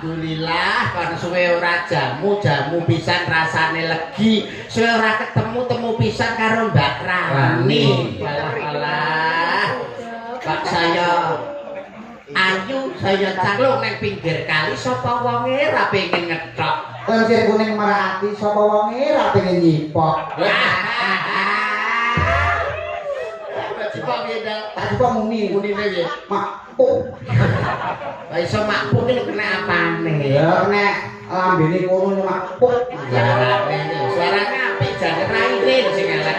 Alhamdulillah kon suwe ora jamu pisan rasane legi. Suwe ora ketemu pisan karo Mbak Rani. Alah. Kok saya ayu saya cangkluk nang pinggir kali sapa wonge ra pengen ngethok. Lencir kuning merati sapa wonge ra pengen nyipok. Cipok beda. Tak cipok muni Munine piye? makpuk. Lah iso makpuk iki lho kena apane? Ya nek lambene kono makpuk. Suarane apik jane raine lho sing elek.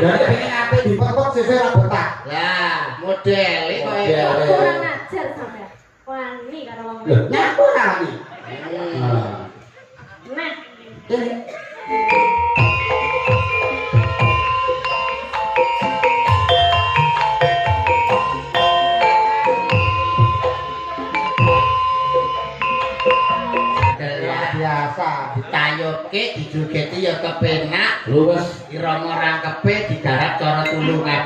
Ya nek pengen apik dipekok sesuk ra betah. Lah, modele koyo kurang ajar sampean. Wani karo wong Lho, nyapu ra iki. Nah, biasa ditayuke dijogeti ya kepenak lurus irama rangkepe digarap cara tulungan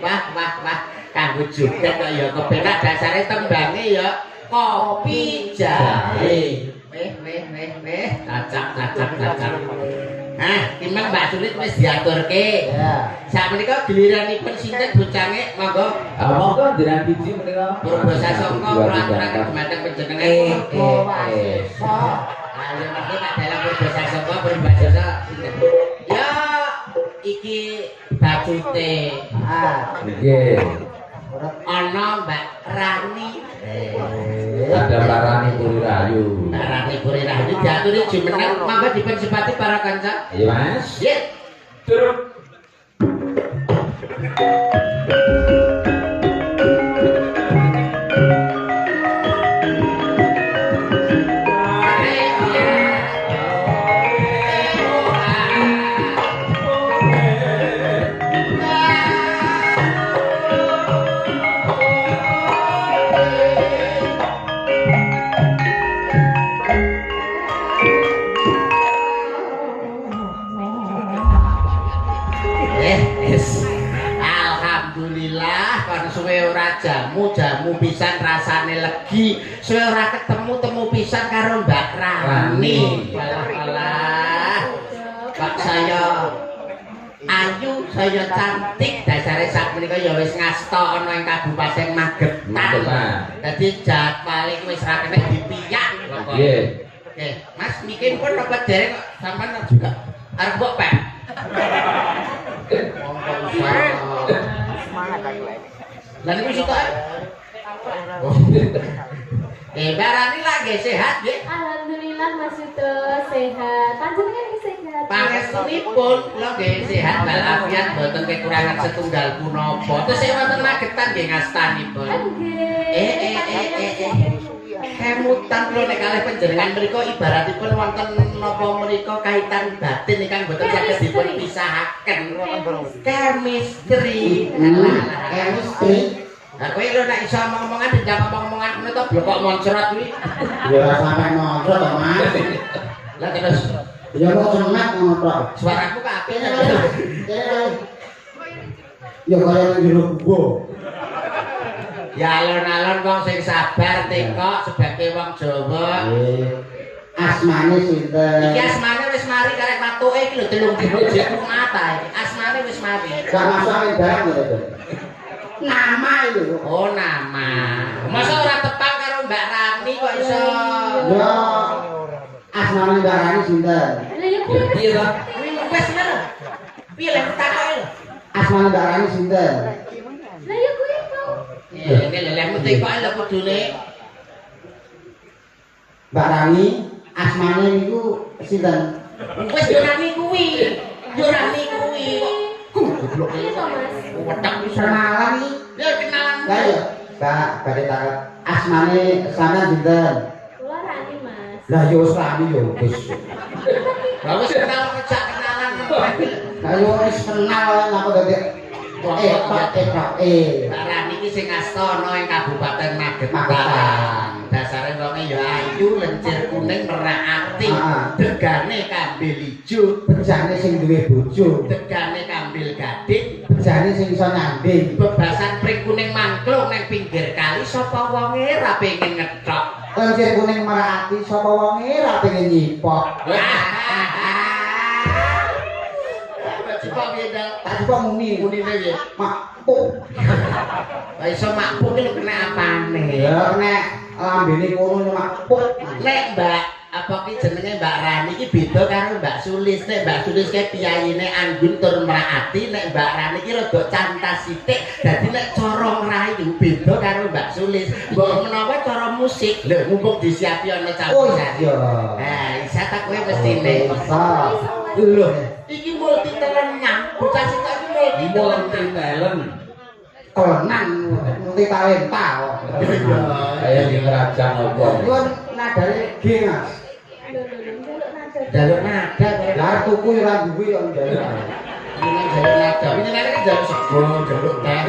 wah kanggo joget kok ya kepenak dasare tembange ya kopi jahe weh cacak timbang Mbak Sulit wis diaturke ya sakmenika giliranipun sinten bocange monggo monggo jenengan biji menika Purbasasongko ngaturaken dhumateng panjenengan ayo monggo Pak dalam Purbasasongko Purbasasa sinten ya iki bacute nggih ana Mbak Rani ada Rani Puri Rayu Rani Puri Rayu diaturi jumeneng monggo dipun sepati para kanca iya Mas nggih turun Alhamdulillah kon suwe ora jamu pisan rasane legi suwe ora ketemu pisan karo Mbak Rani. Alah. Kok saya ayu saya cantik dasare sakmenika ya wis ngasta ana ing Kabupaten Magetan. Dadi jadwale wis ra kena dipiyak kok. nggih Oke, Mas mikir pun dapat dereng kok sampean juga arep mbok pek. semangat lagi Lah niku sitok. Barani lagi sehat nggih. alhamdulillah Mas Yuto sehat. Panjenengan iki sehat. Pangestunipun kula nggih sehat walafiat mboten kekurangan setunggal punapa. Terus sing wonten Magetan nggih ngastanipun. Kemutan kula nek kalih panjenengan mriku ibaratipun wonten napa mriku kaitan batin ingkang boten saged dipun pisahaken. Chemistry. chemistry Lah kowe lho nek iso omong-omongan dijak omong-omongan ngono to blokok moncrot kuwi. ya ora sampe nonton to Mas Lah terus ya kok cemet ngono tok suaraku kok apik ta. ya kaya nang jero gua Ya alon-alon wong sing sabar tekok sebagai wong Jawa. asmane sinten Iki asmane wis mari karek watuke iki lho 3 dino jeku mata iki. Asmane wis mari. gak masuk barang to nama itu Oh nama. Masa ora tepak karo Mbak Rani kok iso. ya asmane darane sinten Lah ya kuwi iya to Wis ngono. Piye lek takoke lho. asmane darane sinten Lah ya kuwi to. Ini leleh tekoke lho kudune. Mbak Rani asmane niku sinten Wis yo Rani kuwi. Yo Rani kuwi kok. Goblok Iya to Mas. wetak wis. kenalan iki Ya kenalan. lah ya Mbak badhe takut asmane sampean sinten Kula Rani Mas. lah yo wis rani yo wis Lah wis kenal ngejak kenalan. lah yo wis kenal napa dadi Pak Mbak Rani iki sing asta ana ing Kabupaten Magetan. Dasare wonge ya ayu, lencir kuning, merak ati. Degane kambil ijo, bejane sing duwe bojo degane kambil gading, bejane sing iso nyanding bebasan pring kuning mangklung nang pinggir kali sapa wonge ra pengen ngethok. Lencir kuning merah ati sapa wonge ra pengen nyipok. Coba beda. Tak coba muni. Munine piye? Makpuk. Lah iso makpuk iki lho kena apane? Ya nek lambene kono makpuk. Nek Mbak apa ki jenenge Mbak Rani iki beda karo Mbak Sulis. Nek Mbak Sulis ki piyayine anggun tur mraati, nek Mbak Rani iki rada cantas sithik. Dadi nek cara ngrai iku beda karo Mbak Sulis. Mbok menawa cara musik, lho mumpung disiapi ana Oh campuran. iya. Nah, isa tak kowe mestine. Bisa. Lho, iki multi telenang. Bocah sing iki multi Multi talent. Tenan multi talenta kok. Kayak di kerajaan apa? Kuwi nadane G Mas. jaluk nada kowe. Lah tuku ora duwe kok njaluk. Ini jaluk nada. Ini nanti kan jaluk sego, jaluk teh.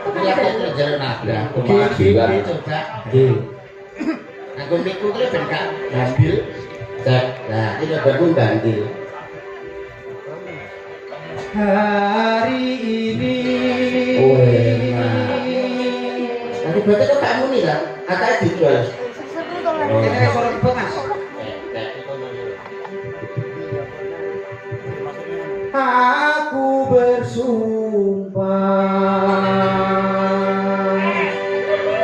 Ini apa itu jaluk nada? Kemajuan. Coba. G. Aku miku itu ben gak bandil. Cek. Nah, ini baru bandil. Hari ini. Oh, enak. Nanti berarti itu kamu nih lah. Katanya dijual. Ini suara Mas. Aku bersumpah.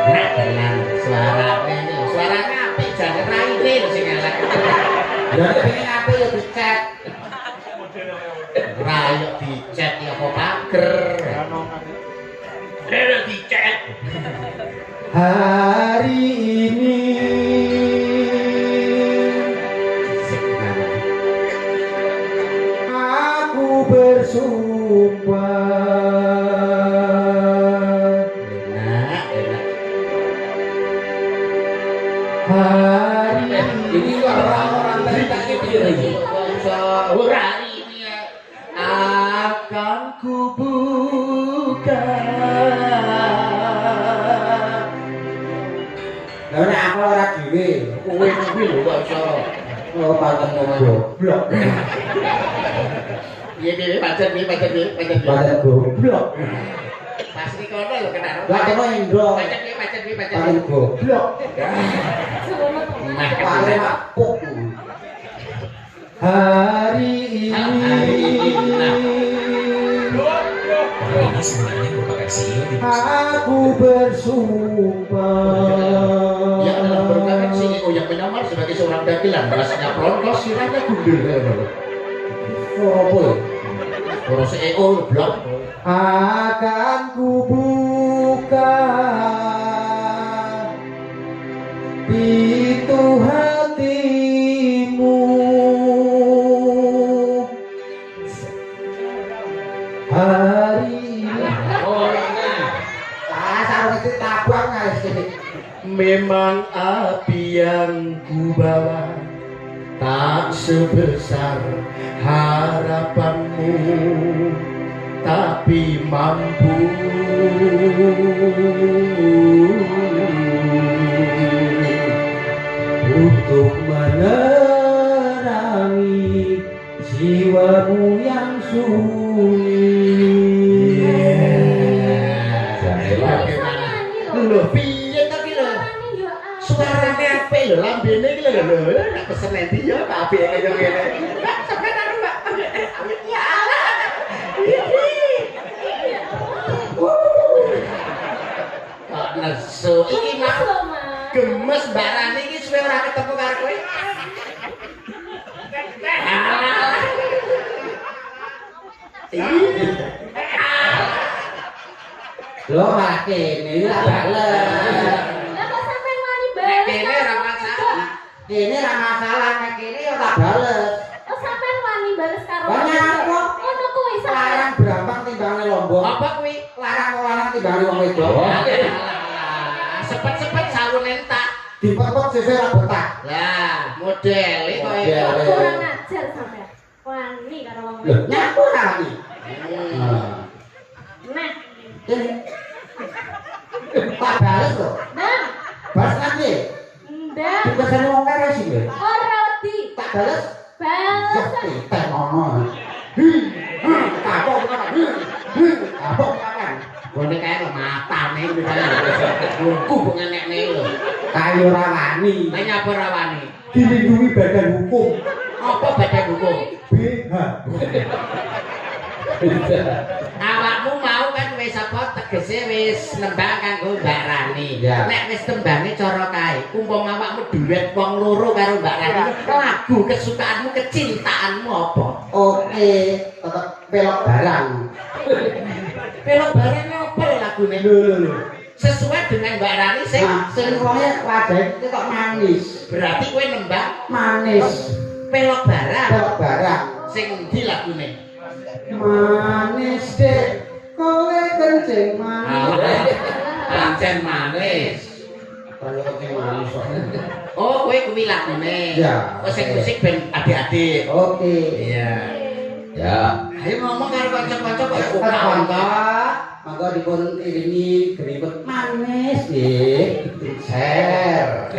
Nah, tenang. Suaranya ini. Suaranya apa? Jangan raine lho sing elek. Jadi pengen apa ya dicet. Rayok dicet ya kok pager. Lho dicet. Hari ini aku bersumpah. Enak, enak. Hari Ini orang-orang tadi tak kira ini. Ora ini ya. Akan ku buka. Lah nek aku ora dhewe, Kowe kuwi lho kok iso. oh pancen goblok. Piye pancen pancen. Goblok. Pas iki kono lho kena. Lah kene Indro. Pancen Pancen goblok. Nah, Pare mapuk. Hari ini Ini sebenarnya merupakan CEO di aku bersumpah. yang dalam merupakan CEO yang menyamar sebagai seorang dagelan, rasanya pelontos, sirahnya gundul. Apa? Para CEO blok. Akan ku buka pintu hatimu. Hari ini. Oh, ini. Sarung itu tabang guys. Memang api yang ku bawa tak sebesar harapanmu, tapi mampu Untuk menerangi jiwamu yang sunyi. Bagaimana? Lho, piye to ki lho? Suarane apik lho, lambene iki lho. Nek pesen endi ya, apike kaya ngene. Mbak, sampeyan anu, Mbak. Ya Allah. Kok nesu iki mah gemes Mbak Rani iki suwe ora ketemu karo kowe. Lho malah kene iki lah bales. Lah kok sampean wani Nek bales? kene ora masalah. Kene ra masalah nek kene ya tak bales. Oh sampean wani bales karo. Banyak aku. Ngono kuwi sampean. Larang Brambang timbangane Lombok. Apa kuwi? Larang timbangane wong wedok. Sepet-sepet sarung entak. Dipepet sesuk ra betah. Lah, model iki koyo Model. itu. Kurang ajar sampean. Wani karo wong Lho, wedok. nyaku ra iki. Nah, Kene. Tak bales lho. Bang. Bales nanti. Ndang. Dipesen wong kere sih lho. Ora di. Tak bales. Bales. Teh ngono. Apa kan? Apa kan? Bone kae lho matane lho kae. Buku pengenekne lho. Kayu rawani. Lah nyapa rawani? Dilindungi badan hukum. Apa badan hukum? BH. Awakmu mau kan wis apa tegese wis nembang kanggo Mbak Rani. Ya. Nek wis tembange cara kae, umpama awakmu duet wong loro karo Mbak Rani, lagu kesukaanmu, kecintaanmu apa? Oke, tetep pelok barang. Pelok barang apa lagune? Lho. Sesuai dengan Mbak Rani sing Sing wonge wadah iki kok manis. berarti kowe nembang Manis. pelok barang. Pelok barang. Sing ndi lagune? Manis dek, kowe kencing manis. Pancen manis. Kalau kencing manis kok. Oh, kowe kuwi lagune. Ya. Oh, sing musik ben adik-adik. Oke. Iya. Ya. Ayo ngomong karo kanca-kanca kok Monggo dipun iringi gribet manis nggih. Share.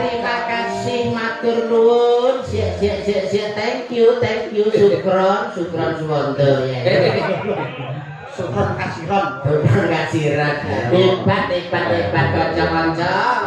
terima kasih matur nuwun. Siap. Thank you. Sukron suwondo ya. Sukron kasiron. Terima kasih. Hebat kanca-kanca.